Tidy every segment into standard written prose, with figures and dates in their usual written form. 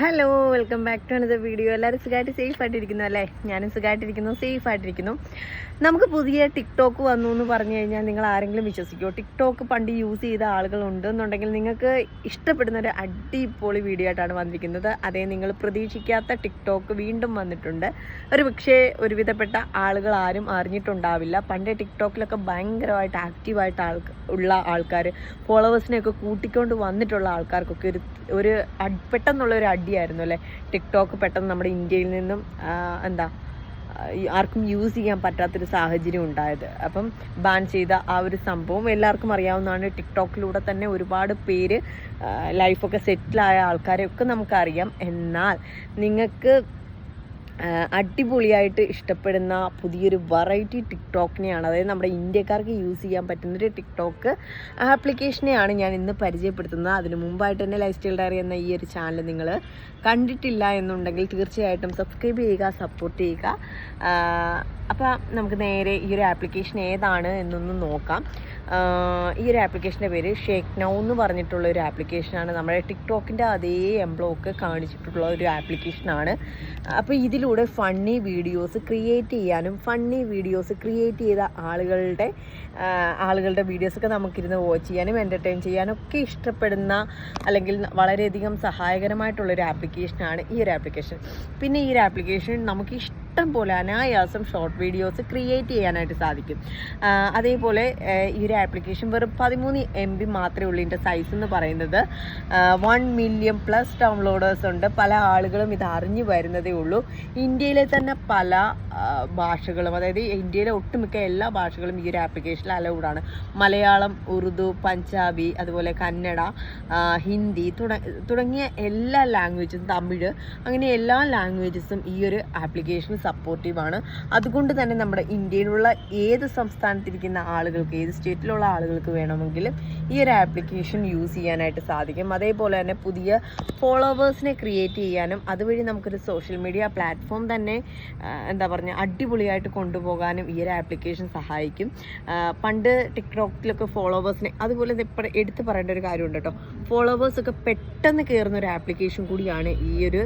Hello, welcome back to another video. എല്ലാവരും സുഖമായിട്ട് safe ആയിട്ടിരിക്കുന്നു അല്ലേ? ഞാനും സുഖമായിട്ടിരിക്കുന്നു, സേഫ് ആയിട്ടിരിക്കുന്നു. നമുക്ക് പുതിയ ടിക്ടോക്ക് വന്നു എന്ന് പറഞ്ഞു കഴിഞ്ഞാൽ നിങ്ങൾ ആരെങ്കിലും വിശ്വസിക്കുമോ? ടിക്ടോക്ക് പണ്ട് യൂസ് ചെയ്ത ആളുകളുണ്ടെന്നുണ്ടെങ്കിൽ നിങ്ങൾക്ക് ഇഷ്ടപ്പെടുന്ന ഒരു അടിപൊളി വീഡിയോ ആയിട്ടാണ് വന്നിരിക്കുന്നത്. അതേ, നിങ്ങൾ പ്രതീക്ഷിക്കാത്ത ടിക്ടോക്ക് വീണ്ടും വന്നിട്ടുണ്ട്. ഒരു പക്ഷേ ഒരുവിധപ്പെട്ട ആളുകൾ ആരും അറിഞ്ഞിട്ടുണ്ടാവില്ല. പണ്ട് ടിക്ടോക്കിലൊക്കെ ഭയങ്കരമായിട്ട് ആക്റ്റീവായിട്ട് ഉള്ള ആൾക്കാർ, ഫോളോവേഴ്സിനെയൊക്കെ കൂട്ടിക്കൊണ്ട് വന്നിട്ടുള്ള ആൾക്കാർക്കൊക്കെ ഒരു പെട്ടെന്നുള്ള ഒരു അടിയായിരുന്നു അല്ലേ ടിക്ടോക്ക്. പെട്ടെന്ന് നമ്മുടെ ഇന്ത്യയിൽ നിന്നും ആർക്കും യൂസ് ചെയ്യാൻ പറ്റാത്തൊരു സാഹചര്യം ഉണ്ടായത്. അപ്പം ബാൻ ചെയ്ത ആ ഒരു സംഭവം എല്ലാവർക്കും അറിയാവുന്നതാണ്. ടിക്ടോക്കിലൂടെ തന്നെ ഒരുപാട് പേര് ലൈഫൊക്കെ സെറ്റിലായ ആൾക്കാരെയൊക്കെ നമുക്കറിയാം. എന്നാൽ നിങ്ങൾക്ക് അടിപൊളിയായിട്ട് ഇഷ്ടപ്പെടുന്ന പുതിയൊരു വെറൈറ്റി ടിക്ടോക്കിനെയാണ്, അതായത് നമ്മുടെ ഇന്ത്യക്കാർക്ക് യൂസ് ചെയ്യാൻ പറ്റുന്നൊരു ടിക്ടോക്ക് ആപ്ലിക്കേഷനെയാണ് ഞാൻ ഇന്ന് പരിചയപ്പെടുത്തുന്നത്. അതിന് മുമ്പായിട്ട് തന്നെ ലൈഫ് സ്റ്റൈൽ ഡയറി എന്ന ഈ ഒരു ചാനൽ നിങ്ങൾ കണ്ടിട്ടില്ല എന്നുണ്ടെങ്കിൽ തീർച്ചയായിട്ടും സബ്സ്ക്രൈബ് ചെയ്യുക, സപ്പോർട്ട് ചെയ്യുക. അപ്പോൾ നമുക്ക് നേരെ ഈ ഒരു ആപ്ലിക്കേഷൻ ഏതാണ് എന്നൊന്ന് നോക്കാം. ഈ ഒരു ആപ്ലിക്കേഷൻ്റെ പേര് ഷേക്ക് നൗ എന്ന് പറഞ്ഞിട്ടുള്ള ഒരു ആപ്ലിക്കേഷനാണ്. നമ്മുടെ ടിക്ടോക്കിൻ്റെ അതേ എംബ്ലോക്ക് കാണിച്ചിട്ടുള്ള ഒരു ആപ്ലിക്കേഷനാണ്. അപ്പോൾ ഇതിലൂടെ ഫണ്ണി വീഡിയോസ് ക്രിയേറ്റ് ചെയ്യാനും ഫണ്ണി വീഡിയോസ് ക്രിയേറ്റ് ചെയ്ത ആളുകളുടെ വീഡിയോസൊക്കെ നമുക്കിരുന്ന് വാച്ച് ചെയ്യാനും എൻ്റർടൈൻ ചെയ്യാനും ഒക്കെ ഇഷ്ടപ്പെടുന്ന, അല്ലെങ്കിൽ വളരെയധികം സഹായകരമായിട്ടുള്ളൊരു ആപ്ലിക്കേഷനാണ് ഈ ഒരു ആപ്ലിക്കേഷൻ. പിന്നെ ഈ ഒരു ആപ്ലിക്കേഷൻ നമുക്ക് ഇഷ്ടം പോലെ അനായാസം ഷോർട്ട് വീഡിയോസ് ക്രിയേറ്റ് ചെയ്യാനായിട്ട് സാധിക്കും. അതേപോലെ ഈ ഒരു ആപ്ലിക്കേഷൻ വെറും 13 MB മാത്രമേ ഉള്ളൂ. ഇതിൻ്റെ സൈസ് എന്ന് പറയുന്നത് 1 മില്യൺ പ്ലസ് ഡൗൺലോഡേഴ്സ് ഉണ്ട്. പല ആളുകളും ഇത് അറിഞ്ഞു വരുന്നതേ ഉള്ളൂ. ഇന്ത്യയിലെ തന്നെ പല ഭാഷകളും, അതായത് ഇന്ത്യയിലെ ഒട്ടുമിക്ക എല്ലാ ഭാഷകളും ഈ ഒരു ആപ്ലിക്കേഷനിൽ അലൗഡാണ്. മലയാളം, ഉറുദു, പഞ്ചാബി, അതുപോലെ കന്നഡ, ഹിന്ദി തുടങ്ങിയ എല്ലാ ലാംഗ്വേജസും, തമിഴ്, അങ്ങനെ എല്ലാ ലാംഗ്വേജസും ഈ ഒരു ആപ്ലിക്കേഷൻ സപ്പോർട്ടീവാണ്. അതുകൊണ്ട് തന്നെ നമ്മുടെ ഇന്ത്യയിലുള്ള ഏത് സംസ്ഥാനത്തിരിക്കുന്ന ആളുകൾക്ക്, ഏത് സ്റ്റേറ്റിലുള്ള ആളുകൾക്ക് വേണമെങ്കിലും ഈ ഒരു ആപ്ലിക്കേഷൻ യൂസ് ചെയ്യാനായിട്ട് സാധിക്കും. അതേപോലെ തന്നെ പുതിയ ഫോളോവേഴ്സിനെ ക്രിയേറ്റ് ചെയ്യാനും അതുവഴി നമുക്കൊരു സോഷ്യൽ മീഡിയ പ്ലാറ്റ്ഫോം തന്നെ അടിപൊളിയായിട്ട് കൊണ്ടുപോകാനും ഈ ഒരു ആപ്ലിക്കേഷൻ സഹായിക്കും. പണ്ട് ടിക്ടോക്കിലൊക്കെ ഫോളോവേഴ്സിനെ, അതുപോലെ എടുത്ത് പറയേണ്ട ഒരു കാര്യമുണ്ട് കേട്ടോ, ഫോളോവേഴ്സൊക്കെ പെട്ടെന്ന് കയറുന്ന ഒരു ആപ്ലിക്കേഷൻ കൂടിയാണ് ഈ ഒരു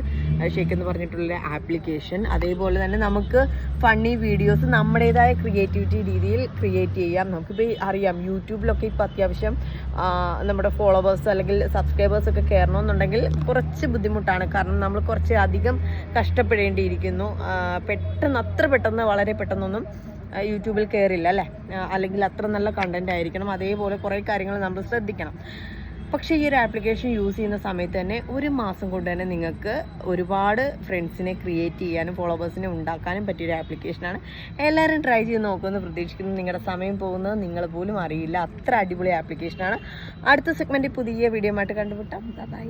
ഷേക്ക് എന്ന് പറഞ്ഞിട്ടുള്ള ആപ്ലിക്കേഷൻ. അതേപോലെ തന്നെ നമുക്ക് ഫണ്ണി വീഡിയോസ് നമ്മുടേതായ ക്രിയേറ്റിവിറ്റി രീതിയിൽ ക്രിയേറ്റ് ചെയ്യാം. നമുക്കിപ്പോൾ അറിയാം, യൂട്യൂബിലൊക്കെ ഇപ്പോൾ അത്യാവശ്യം നമ്മുടെ ഫോളോവേഴ്സ് അല്ലെങ്കിൽ സബ്സ്ക്രൈബേഴ്സൊക്കെ കയറണമെന്നുണ്ടെങ്കിൽ കുറച്ച് ബുദ്ധിമുട്ടാണ്. കാരണം നമ്മൾ കുറച്ച് അധികം കഷ്ടപ്പെടേണ്ടിയിരിക്കുന്നു. അത്ര പെട്ടെന്ന് വളരെ പെട്ടെന്നൊന്നും യൂട്യൂബിൽ കയറില്ല അല്ലേ, അല്ലെങ്കിൽ അത്ര നല്ല കണ്ടന്റ് ആയിരിക്കണം. അതേപോലെ കുറേ കാര്യങ്ങൾ നമ്മൾ ശ്രദ്ധിക്കണം. പക്ഷേ ഈ ഒരു ആപ്ലിക്കേഷൻ യൂസ് ചെയ്യുന്ന സമയത്ത് തന്നെ 1 മാസം കൊണ്ട് തന്നെ നിങ്ങൾക്ക് ഒരുപാട് ഫ്രണ്ട്സിനെ ക്രിയേറ്റ് ചെയ്യാനും ഫോളോവേഴ്സിനെ ഉണ്ടാക്കാനും പറ്റിയൊരു ആപ്ലിക്കേഷനാണ്. എല്ലാവരും ട്രൈ ചെയ്ത് നോക്കുമെന്ന് പ്രതീക്ഷിക്കുന്നു. നിങ്ങളുടെ സമയം പോകുന്നത് നിങ്ങൾ പോലും അറിയില്ല. അത്ര അടിപൊളി ആപ്ലിക്കേഷനാണ്. അടുത്ത സെഗ്മെൻറ്റിൽ പുതിയ വീഡിയോ ആയിട്ട് കണ്ടുമുട്ടാം. ബൈ.